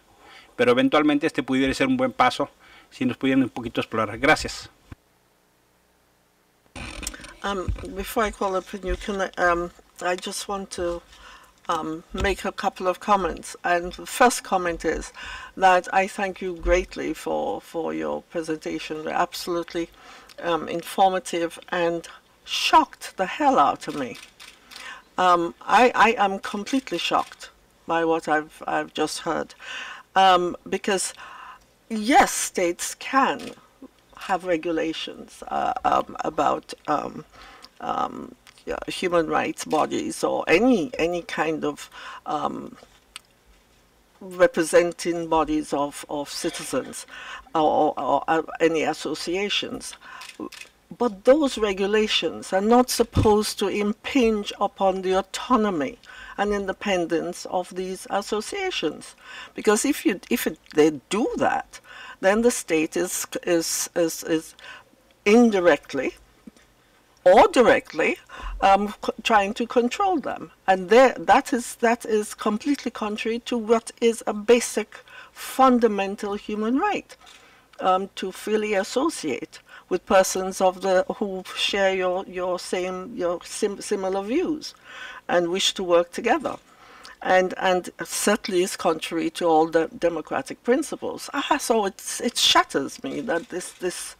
pero eventualmente este pudiera ser un buen paso si nos pudieran un poquito explorar. Gracias. Before I call upon you, I just want to make a couple of comments. And the first comment is that I thank you greatly for your presentation. They're absolutely informative and shocked the hell out of me. I am completely shocked by what I've just heard. Because yes, states can have regulations about human rights bodies or any kind of representing bodies of citizens or any associations. But those regulations are not supposed to impinge upon the autonomy and independence of these associations, because if they do that, then the state is indirectly or directly trying to control them, and that is completely contrary to what is a basic fundamental human right to freely associate with persons who share your similar views and wish to work together. And certainly is contrary to all the democratic principles. So it shatters me that this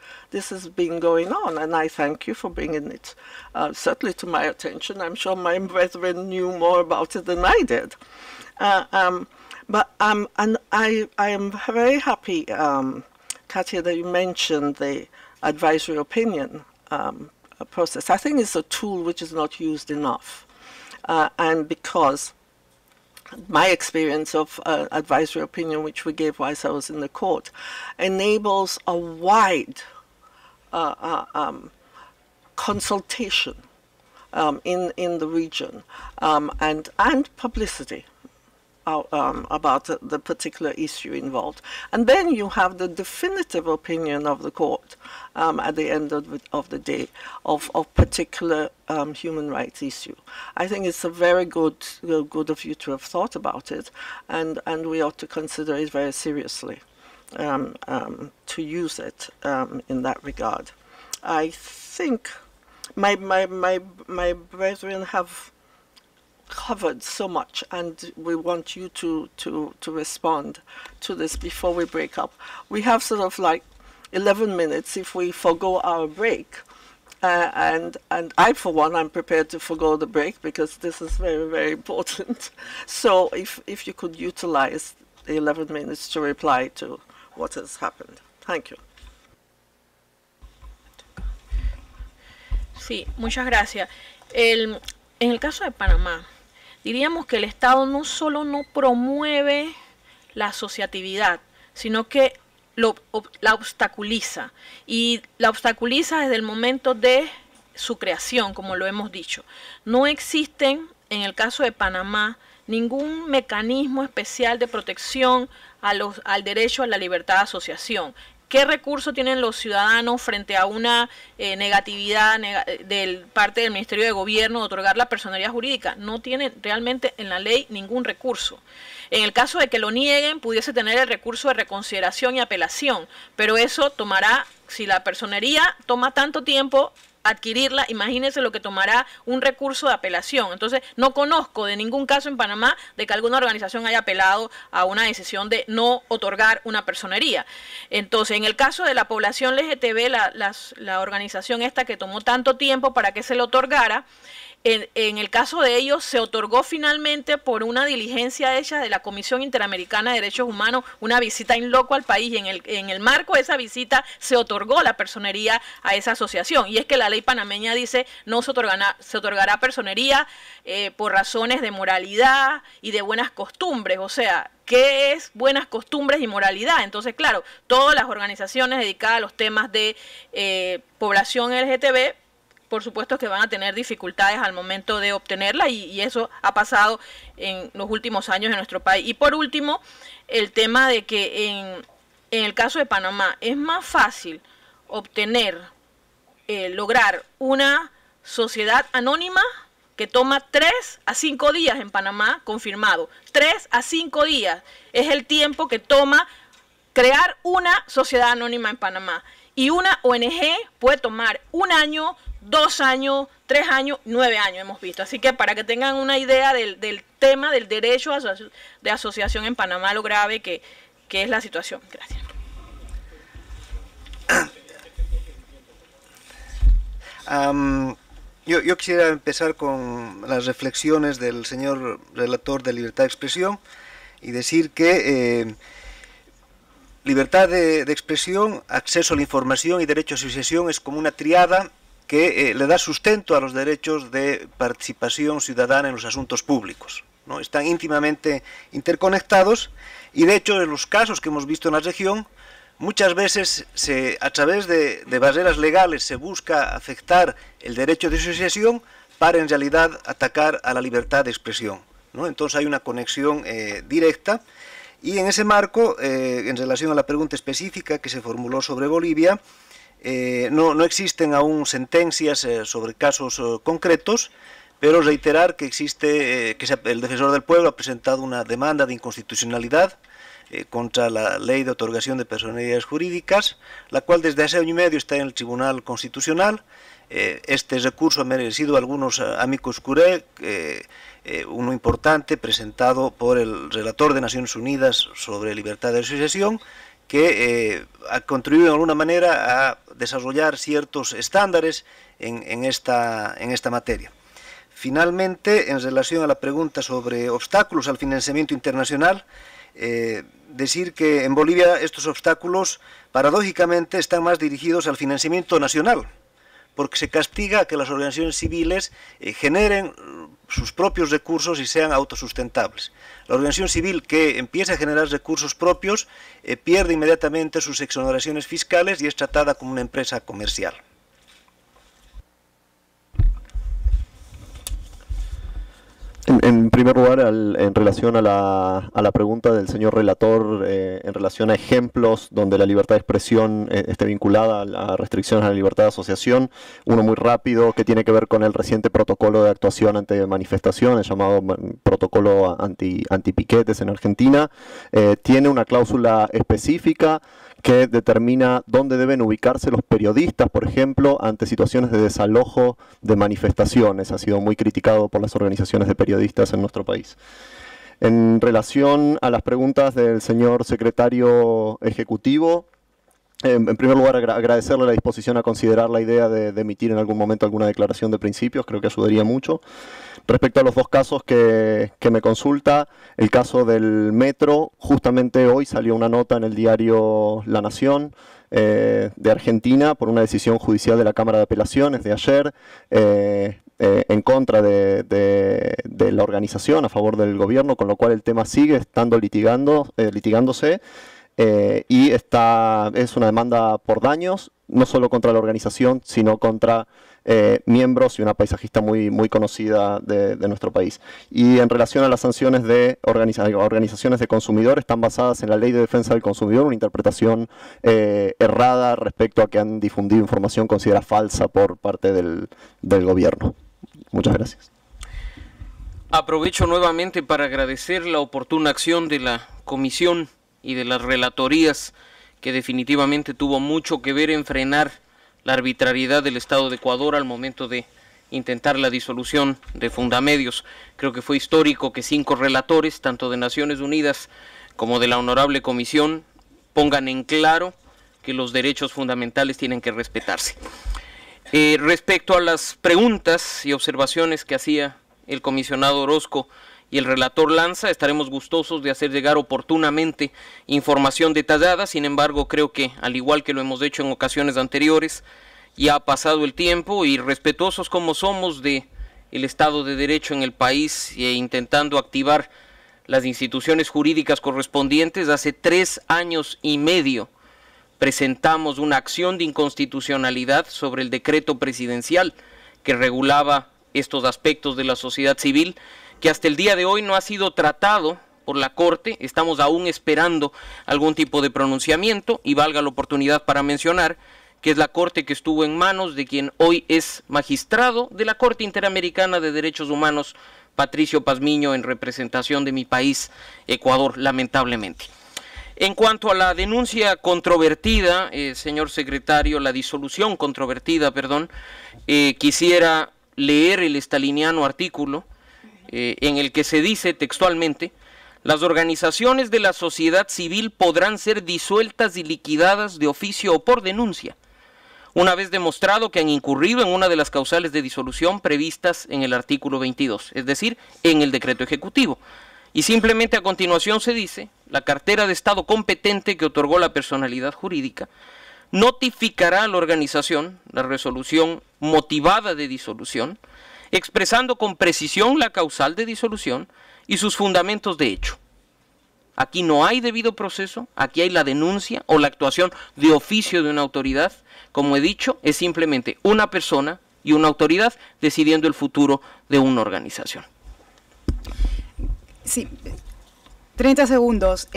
has been going on, and I thank you for bringing it certainly to my attention. I'm sure my brethren knew more about it than I did. But I am very happy, Katia, that you mentioned the advisory opinion process. I think it's a tool which is not used enough, and because my experience of advisory opinion, which we gave whilst I was in the court, enables a wide consultation in the region and publicity about the particular issue involved. And then you have the definitive opinion of the court at the end of the day of particular human rights issue. I think it's a very good of you to have thought about it, and we ought to consider it very seriously to use it in that regard. I think my brethren have covered so much, and we want you to respond to this before we break up. We have sort of like 11 minutes if we forgo our break, and I, for one, I'm prepared to forgo the break because this is very, very important. So if you could utilize the 11 minutes to reply to what has happened. Thank you. Sí, muchas gracias. En el caso de Panamá, diríamos que el Estado no solo no promueve la asociatividad, sino que la obstaculiza. Y la obstaculiza desde el momento de su creación, como lo hemos dicho. No existen, en el caso de Panamá, ningún mecanismo especial de protección al derecho a la libertad de asociación. ¿Qué recursos tienen los ciudadanos frente a una negatividad de parte del Ministerio de Gobierno de otorgar la personería jurídica? No tienen realmente en la ley ningún recurso. En el caso de que lo nieguen, pudiese tener el recurso de reconsideración y apelación, pero eso tomará, si la personería toma tanto tiempo adquirirla, imagínense lo que tomará un recurso de apelación. Entonces, no conozco de ningún caso en Panamá de que alguna organización haya apelado a una decisión de no otorgar una personería. Entonces, en el caso de la población LGTB, la organización esta que tomó tanto tiempo para que se le otorgara, en el caso de ellos se otorgó finalmente por una diligencia hecha de la Comisión Interamericana de Derechos Humanos, una visita in loco al país, y en el marco de esa visita se otorgó la personería a esa asociación. Y es que la ley panameña dice no se otorgará personería por razones de moralidad y de buenas costumbres. O sea, ¿qué es buenas costumbres y moralidad? Entonces, claro, todas las organizaciones dedicadas a los temas de población LGTB, por supuesto que van a tener dificultades al momento de obtenerla, y eso ha pasado en los últimos años en nuestro país. Y por último, el tema de que en el caso de Panamá es más fácil lograr una sociedad anónima que toma 3 a 5 días en Panamá, confirmado. 3 a 5 días es el tiempo que toma crear una sociedad anónima en Panamá. Y una ONG puede tomar 1 año, 2 años, 3 años, 9 años hemos visto. Así que para que tengan una idea del tema del derecho de asociación en Panamá, lo grave que es la situación. Gracias. Yo quisiera empezar con las reflexiones del señor relator de libertad de expresión y decir que libertad de expresión, acceso a la información y derecho a asociación es como una triada que le da sustento a los derechos de participación ciudadana en los asuntos públicos, ¿no? Están íntimamente interconectados y, de hecho, en los casos que hemos visto en la región, muchas veces a través de barreras legales se busca afectar el derecho de asociación para, en realidad, atacar a la libertad de expresión, ¿no? Entonces hay una conexión directa. Y en ese marco, en relación a la pregunta específica que se formuló sobre Bolivia, no existen aún sentencias sobre casos concretos, pero reiterar que existe, el Defensor del Pueblo ha presentado una demanda de inconstitucionalidad contra la Ley de Otorgación de Personalidades Jurídicas, la cual desde hace año y medio está en el Tribunal Constitucional. Este recurso ha merecido algunos amicus curiae, uno importante presentado por el relator de Naciones Unidas sobre libertad de asociación, que ha contribuido de alguna manera a desarrollar ciertos estándares en esta materia. Finalmente, en relación a la pregunta sobre obstáculos al financiamiento internacional, decir que en Bolivia estos obstáculos paradójicamente están más dirigidos al financiamiento nacional, porque se castiga que las organizaciones civiles generen sus propios recursos y sean autosustentables. La organización civil que empieza a generar recursos propios pierde inmediatamente sus exoneraciones fiscales y es tratada como una empresa comercial. En primer lugar, en relación a la pregunta del señor relator, en relación a ejemplos donde la libertad de expresión esté vinculada a las restricciones a la libertad de asociación, uno muy rápido que tiene que ver con el reciente protocolo de actuación ante manifestaciones, llamado protocolo antipiquetes en Argentina, tiene una cláusula específica que determina dónde deben ubicarse los periodistas, por ejemplo, ante situaciones de desalojo de manifestaciones. Ha sido muy criticado por las organizaciones de periodistas en nuestro país. En relación a las preguntas del señor secretario ejecutivo, en primer lugar agradecerle la disposición a considerar la idea de emitir en algún momento alguna declaración de principios, creo que ayudaría mucho. Respecto a los dos casos que me consulta, el caso del metro, justamente hoy salió una nota en el diario La Nación de Argentina por una decisión judicial de la Cámara de Apelaciones de ayer en contra de la organización, a favor del gobierno, con lo cual el tema sigue estando litigándose y es una demanda por daños, no solo contra la organización, sino contra miembros y una paisajista muy conocida de nuestro país. Y en relación a las sanciones de organizaciones de consumidores, están basadas en la Ley de Defensa del Consumidor, una interpretación errada respecto a que han difundido información considerada falsa por parte del gobierno. Muchas gracias. Aprovecho nuevamente para agradecer la oportuna acción de la Comisión y de las relatorías, que definitivamente tuvo mucho que ver en frenar la arbitrariedad del Estado de Ecuador al momento de intentar la disolución de Fundamedios. Creo que fue histórico que 5 relatores, tanto de Naciones Unidas como de la Honorable Comisión, pongan en claro que los derechos fundamentales tienen que respetarse. Respecto a las preguntas y observaciones que hacía el comisionado Orozco y el relator Lanza, estaremos gustosos de hacer llegar oportunamente información detallada. Sin embargo, creo que, al igual que lo hemos hecho en ocasiones anteriores, ya ha pasado el tiempo y, respetuosos como somos de el Estado de Derecho en el país e intentando activar las instituciones jurídicas correspondientes, hace 3 años y medio presentamos una acción de inconstitucionalidad sobre el decreto presidencial que regulaba estos aspectos de la sociedad civil, que hasta el día de hoy no ha sido tratado por la Corte. Estamos aún esperando algún tipo de pronunciamiento, y valga la oportunidad para mencionar que es la Corte que estuvo en manos de quien hoy es magistrado de la Corte Interamericana de Derechos Humanos, Patricio Pazmiño, en representación de mi país, Ecuador, lamentablemente. En cuanto a la denuncia controvertida, señor secretario, la disolución controvertida, perdón, quisiera leer el estaliniano artículo en el que se dice textualmente: las organizaciones de la sociedad civil podrán ser disueltas y liquidadas de oficio o por denuncia, una vez demostrado que han incurrido en una de las causales de disolución previstas en el artículo 22, es decir, en el decreto ejecutivo. Y simplemente a continuación se dice: la cartera de Estado competente que otorgó la personalidad jurídica notificará a la organización la resolución motivada de disolución, expresando con precisión la causal de disolución y sus fundamentos de hecho. Aquí no hay debido proceso, aquí hay la denuncia o la actuación de oficio de una autoridad. Como he dicho, es simplemente una persona y una autoridad decidiendo el futuro de una organización. Sí, 30 segundos.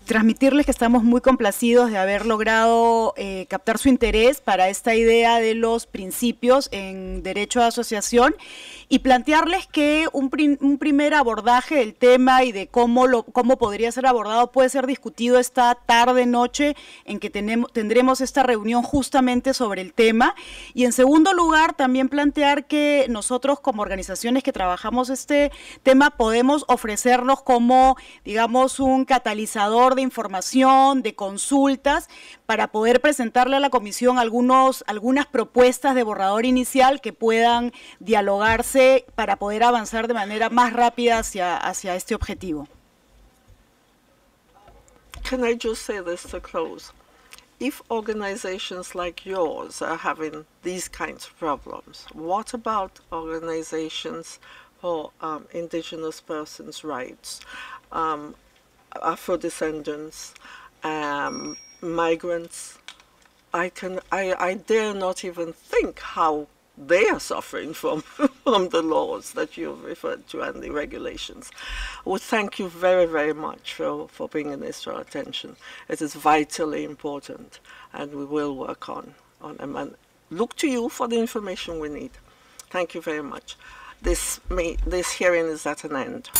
transmitirles que estamos muy complacidos de haber logrado captar su interés para esta idea de los principios en derecho de asociación y plantearles que un primer abordaje del tema y de cómo podría ser abordado puede ser discutido esta tarde-noche en que tendremos esta reunión justamente sobre el tema. Y en segundo lugar, también plantear que nosotros como organizaciones que trabajamos este tema podemos ofrecernos como, digamos, un catalizador de información, de consultas, para poder presentarle a la Comisión algunas propuestas de borrador inicial que puedan dialogarse para poder avanzar de manera más rápida hacia este objetivo. Can I just say this to close? If organizations like yours are having these kinds of problems, what about organizations for indigenous persons' rights, Afro-descendants, migrants? I dare not even think how they are suffering from the laws that you've referred to and the regulations. We thank you very, very much for bringing this to our attention. It is vitally important, and we will work on them and look to you for the information we need. Thank you very much. This hearing is at an end.